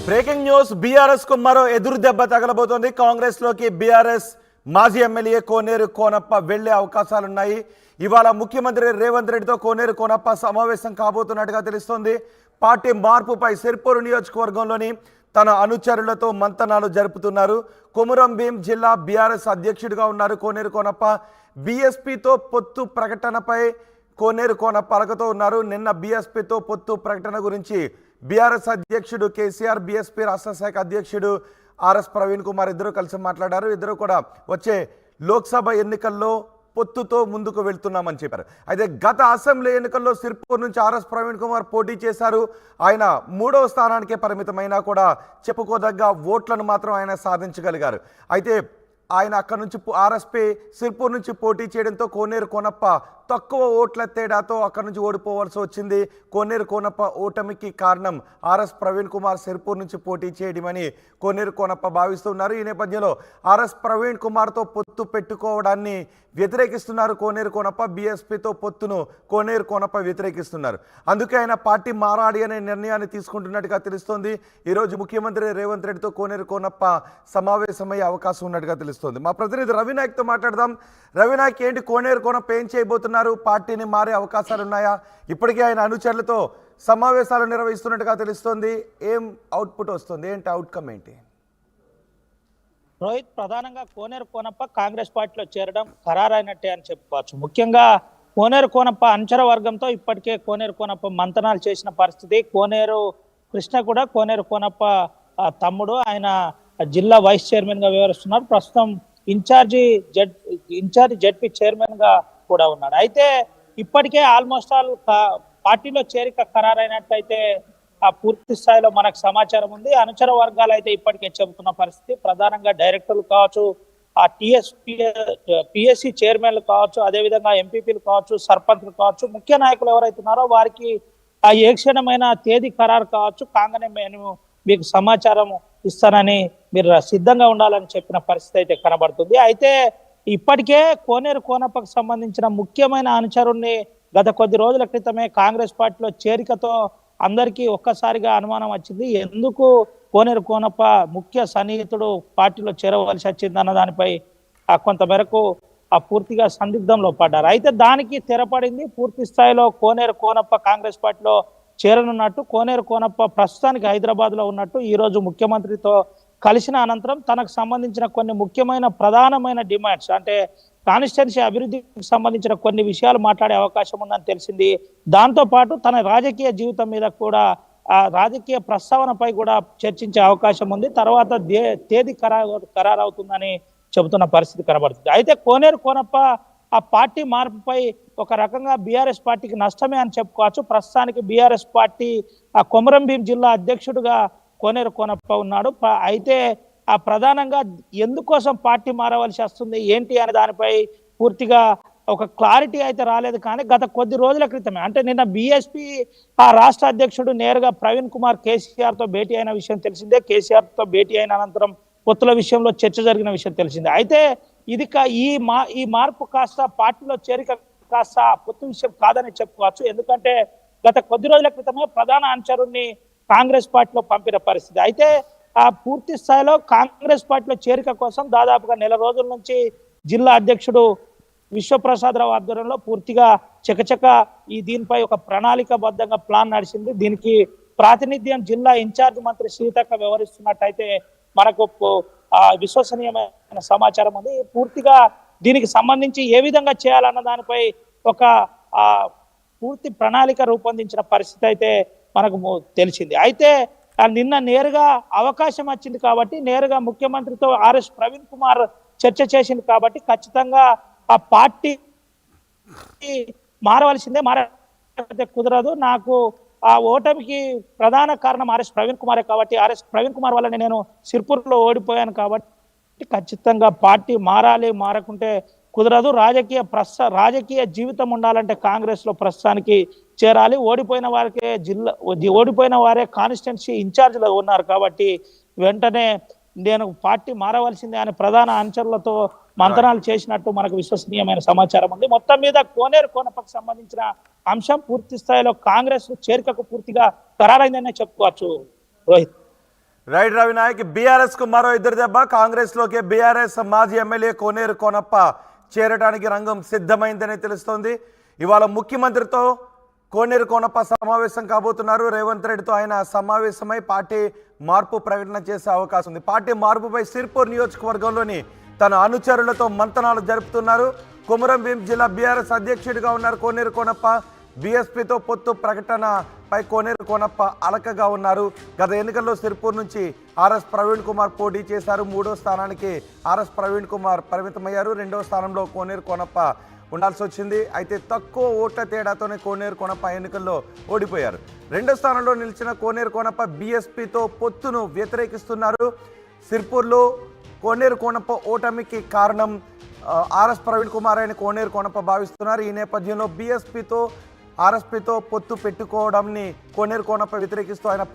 Breaking news BRS కు మరో ఎదురు దెబ్బ తగలబోతోంది. కాంగ్రెస్ లోకి బీఆర్ఎస్ మాజీ ఎమ్మెల్యే కోనేరు కోనప్ప వెళ్లే అవకాశాలున్నాయి. ఇవాళ ముఖ్యమంత్రి రేవంత్ రెడ్డితో కోనేరు కోనప్ప సమావేశం కాబోతున్నట్టుగా తెలుస్తోంది. పార్టీ మార్పుపై సిర్పూర్ నియోజకవర్గంలోని తన అనుచరులతో మంతనాలు జరుపుతున్నారు. కొమురం భీం జిల్లా బీఆర్ఎస్ అధ్యక్షుడిగా ఉన్నారు కోనేరు కోనప్ప. బీఎస్పీతో పొత్తు ప్రకటనపై కోనేరు కోనప్ప అలకతో ఉన్నారు. నిన్న బీఎస్పీతో పొత్తు ప్రకటన గురించి బీఆర్ఎస్ అధ్యక్షుడు కేసీఆర్, బీఎస్పీ రాష్ట్ర శాఖ అధ్యక్షుడు ఆర్ఎస్ ప్రవీణ్ కుమార్ ఇద్దరు కలిసి మాట్లాడారు. ఇద్దరు కూడా వచ్చే లోక్సభ ఎన్నికల్లో పొత్తుతో ముందుకు వెళ్తున్నామని చెప్పారు. అయితే గత అసెంబ్లీ ఎన్నికల్లో సిర్పూర్ నుంచి ఆర్ఎస్ ప్రవీణ్ కుమార్ పోటీ చేశారు. ఆయన 3వ స్థానానికే పరిమితమైనా కూడా చెప్పుకోదగ్గ ఓట్లను మాత్రం ఆయన సాధించగలిగారు. అయితే ఆయన అక్కడ నుంచి ఆర్ఎస్పీ సిర్పూర్ నుంచి పోటీ చేయడంతో కోనేరు కోనప్ప తక్కువ ఓట్ల తేడాతో అక్కడ నుంచి ఓడిపోవాల్సి వచ్చింది. కోనేరు కోనప్ప ఓటమికి కారణం ఆర్ఎస్ ప్రవీణ్ కుమార్ సిర్పూర్ నుంచి పోటీ చేయడమని కోనేరు కోనప్ప భావిస్తున్నారు. ఈ నేపథ్యంలో ఆర్ఎస్ ప్రవీణ్ కుమార్తో పొత్తు పెట్టుకోవడాన్ని వ్యతిరేకిస్తున్నారు కోనేరు కోనప్ప. బీఎస్పీతో పొత్తును కోనేరు కోనప్ప వ్యతిరేకిస్తున్నారు. అందుకే ఆయన పార్టీ మారాలి అనే నిర్ణయాన్ని తీసుకుంటున్నట్టుగా తెలుస్తోంది. ఈరోజు ముఖ్యమంత్రి రేవంత్ రెడ్డితో కోనేరు కోనప్ప సమావేశమయ్యే అవకాశం ఉన్నట్టుగా తెలుస్తోంది. మా ప్రతినిధి రవినాయక్తో మాట్లాడదాం. రవినాయక్, ఏంటి కోనేరు కోనప్ప ఏం చేయబోతున్నారు? పార్టీని మారే అవకాశాలు ఉన్నాయా? ఇప్పటికే ఆయన అనుచరులతో సమావేశాలు నిర్వహిస్తున్నట్టుగా తెలుస్తోంది. ఏం అవుట్పుట్ వస్తుంది? ఏంటి అవుట్కమ్ ఏంటి? రోహిత్, ప్రధానంగా కోనేరు కోనప్ప కాంగ్రెస్ పార్టీలో చేరడం ఖరారైనట్టే అని చెప్పుకోవచ్చు. ముఖ్యంగా కోనేరు కోనప్ప అనుచర వర్గంతో ఇప్పటికే కోనేరు కోనప్ప మంతనాలు చేసిన పరిస్థితి. కోనేరు కృష్ణ కూడా కోనేరు కోనప్ప తమ్ముడు, ఆయన జిల్లా వైస్ చైర్మన్ గా వ్యవహరిస్తున్నారు. ప్రస్తుతం ఇన్ఛార్జి జెడ్పీ చైర్మన్ గా కూడా ఉన్నాడు. అయితే ఇప్పటికే ఆల్మోస్ట్ ఆల్ పార్టీలో చేరిక ఖరారైనట్టయితే ఆ పూర్తి స్థాయిలో మనకు సమాచారం ఉంది. అనుచర వర్గాలు అయితే ఇప్పటికే చెబుతున్న పరిస్థితి. ప్రధానంగా డైరెక్టర్లు కావచ్చు, ఆ పిఎస్సి చైర్మన్లు కావచ్చు, అదేవిధంగా ఎంపీపీలు కావచ్చు, సర్పంచ్లు కావచ్చు, ముఖ్య నాయకులు ఎవరైతే ఉన్నారో వారికి ఆ ఏ క్షణమైన తేదీ ఖరారు కావచ్చు కాగానే నేను మీకు సమాచారం ఇస్తానని మీరు సిద్ధంగా ఉండాలని చెప్పిన పరిస్థితి అయితే కనబడుతుంది. అయితే ఇప్పటికే కోనేరు కోనప్పకు సంబంధించిన ముఖ్యమైన అనుచరుణ్ణి గత కొద్ది రోజుల క్రితమే కాంగ్రెస్ పార్టీలో చేరికతో అందరికీ ఒక్కసారిగా అనుమానం వచ్చింది. ఎందుకు కోనేరు కోనప్ప ముఖ్య సన్నిహితుడు పార్టీలో చేరవలసి వచ్చింది అన్న దానిపై కొంతమేరకు పూర్తిగా సందిగ్ధంలో పడ్డారు. అయితే దానికి తెరపడింది. పూర్తి స్థాయిలో కోనేరు కోనప్ప కాంగ్రెస్ పార్టీలో చేరనున్నట్టు, కోనేరు కోనప్ప ప్రస్తుతానికి హైదరాబాద్ లో ఉన్నట్టు ఈ రోజు ముఖ్యమంత్రితో కలిసిన అనంతరం తనకు సంబంధించిన కొన్ని ముఖ్యమైన ప్రధానమైన డిమాండ్స్, అంటే కాన్స్టిట్యున్సీ అభివృద్ధికి సంబంధించిన కొన్ని విషయాలు మాట్లాడే అవకాశం ఉందని తెలిసింది. దాంతో పాటు తన రాజకీయ జీవితం మీద కూడా రాజకీయ ప్రస్తావనపై కూడా చర్చించే అవకాశం ఉంది. తర్వాత తేదీ ఖరారవుతుందని చెబుతున్న పరిస్థితి కనబడుతుంది. అయితే కోనేరు కోనప్ప ఆ పార్టీ మార్పుపై ఒక రకంగా బీఆర్ఎస్ పార్టీకి నష్టమే అని చెప్పుకోవచ్చు. ప్రస్తుతానికి బీఆర్ఎస్ పార్టీ కొమురం భీం జిల్లా అధ్యక్షుడిగా కోనేరు కోనప్ప ఉన్నాడు. అయితే ప్రధానంగా ఎందుకోసం పార్టీ మారవలసి వస్తుంది ఏంటి అనే దానిపై పూర్తిగా ఒక క్లారిటీ అయితే రాలేదు. కానీ గత కొద్ది రోజుల క్రితమే, అంటే నిన్న బీఎస్పీ రాష్ట్ర అధ్యక్షుడు నేరుగా ప్రవీణ్ కుమార్ కేసీఆర్ తో భేటీ అయిన విషయం తెలిసిందే. కేసీఆర్ తో భేటీ అయిన అనంతరం పొత్తుల విషయంలో చర్చ జరిగిన విషయం తెలిసిందే. అయితే ఇది ఈ మార్పు కాస్త పార్టీలో చేరిక కాస్త పొత్తు విషయం కాదని చెప్పుకోవచ్చు. ఎందుకంటే గత కొద్ది రోజుల క్రితమే ప్రధాన అనుచరుణ్ణి కాంగ్రెస్ పార్టీలో పంపిన పరిస్థితి. అయితే పూర్తి స్థాయిలో కాంగ్రెస్ పార్టీలో చేరిక కోసం దాదాపుగా నెల రోజుల నుంచి జిల్లా అధ్యక్షుడు విశ్వప్రసాద్ రావు ఆధ్వర్యంలో పూర్తిగా చకచక దీనిపై ఒక ప్రణాళికాబద్ధంగా ప్లాన్ నడిచింది. దీనికి ప్రాతినిధ్యం జిల్లా ఇన్ఛార్జ్ మంత్రి సీతక్క వ్యవహరిస్తున్నట్టయితే మనకు విశ్వసనీయమైన సమాచారం ఉంది. పూర్తిగా దీనికి సంబంధించి ఏ విధంగా చేయాలన్న దానిపై ఒక పూర్తి ప్రణాళిక రూపొందించిన పరిస్థితి అయితే మనకు తెలిసింది. అయితే నిన్న నేరుగా అవకాశం వచ్చింది కాబట్టి నేరుగా ముఖ్యమంత్రితో ఆర్ఎస్ ప్రవీణ్ కుమార్ చర్చ చేసింది కాబట్టి ఖచ్చితంగా ఆ పార్టీ మారవలసిందే, మారైతే కుదరదు. నాకు ఆ ఓటమికి ప్రధాన కారణం ఆర్ఎస్ ప్రవీణ్ కుమారే కాబట్టి ఆర్ఎస్ ప్రవీణ్ కుమార్ వల్లనే నేను సిర్పూర్లో ఓడిపోయాను కాబట్టి ఖచ్చితంగా పార్టీ మారాలి, మారకుంటే కుదరదు. రాజకీయ జీవితం ఉండాలంటే కాంగ్రెస్ లో ప్రస్తుతానికి చేరాలి. ఓడిపోయిన వారే కాన్స్టిట్యున్సీ ఇన్ఛార్జ్లో ఉన్నారు కాబట్టి వెంటనే నేను పార్టీ మారవలసిందే అని ప్రధాన అనుచరులతో మంతనాలు చేసినట్టు మనకు విశ్వసనీయమైన సమాచారం ఉంది. మొత్తం మీద కోనేరు కోనప్పకు సంబంధించిన అంశం పూర్తి స్థాయిలో కాంగ్రెస్ చేరికకు పూర్తిగా ఖరారైందనే చెప్పుకోవచ్చు రోహిత్. రైట్ రవినాయక్, బీఆర్ఎస్ కు మరో ఇద్దరు దెబ్బ. కాంగ్రెస్ లోకి బీఆర్ఎస్ మాజీ ఎమ్మెల్యే కోనేరు కోనప్ప చేరడానికి రంగం సిద్ధమైందని తెలుస్తోంది. ఇవాళ ముఖ్యమంత్రితో కోనేరు కోనప్ప సమావేశం కాబోతున్నారు. రేవంత్ రెడ్డితో ఆయన సమావేశమై పార్టీ మార్పు ప్రకటన చేసే అవకాశం ఉంది. పార్టీ మార్పుపై సిర్పూర్ నియోజకవర్గంలోని తన అనుచరులతో మంతనాలు జరుపుతున్నారు. కొమురం భీం జిల్లా బీఆర్ఎస్ అధ్యక్షుడిగా ఉన్నారు కోనేరు కోనప్ప. బీఎస్పీతో పొత్తు ప్రకటనపై కోనేరు కోనప్ప అలకగా ఉన్నారు. గత ఎన్నికల్లో సిర్పూర్ నుంచి ఆర్ఎస్ ప్రవీణ్ కుమార్ పోటీ చేశారు. 3వ స్థానానికి ఆర్ఎస్ ప్రవీణ్ కుమార్ పరిమితమయ్యారు. 2వ స్థానంలో కోనేరు కోనప్ప ఉండాల్సి వచ్చింది. అయితే తక్కువ ఓట్ల తేడాతోనే కోనేరు కోనప్ప ఎన్నికల్లో ఓడిపోయారు. 2వ స్థానంలో నిలిచిన కోనేరు కోనప్ప బీఎస్పీతో పొత్తును వ్యతిరేకిస్తున్నారు. సిర్పూర్లో కోనేరు కోనప్ప ఓటమికి కారణం ఆర్ఎస్ ప్రవీణ్ కుమార్ అని కోనేరు కోనప్ప భావిస్తున్నారు. ఈ నేపథ్యంలో బీఎస్పీతో ఆర్ఎస్పీతో పొత్తు పెట్టుకోవడాన్ని కోనేరు కోనప్ప వ్యతిరేకిస్తూ ఆయన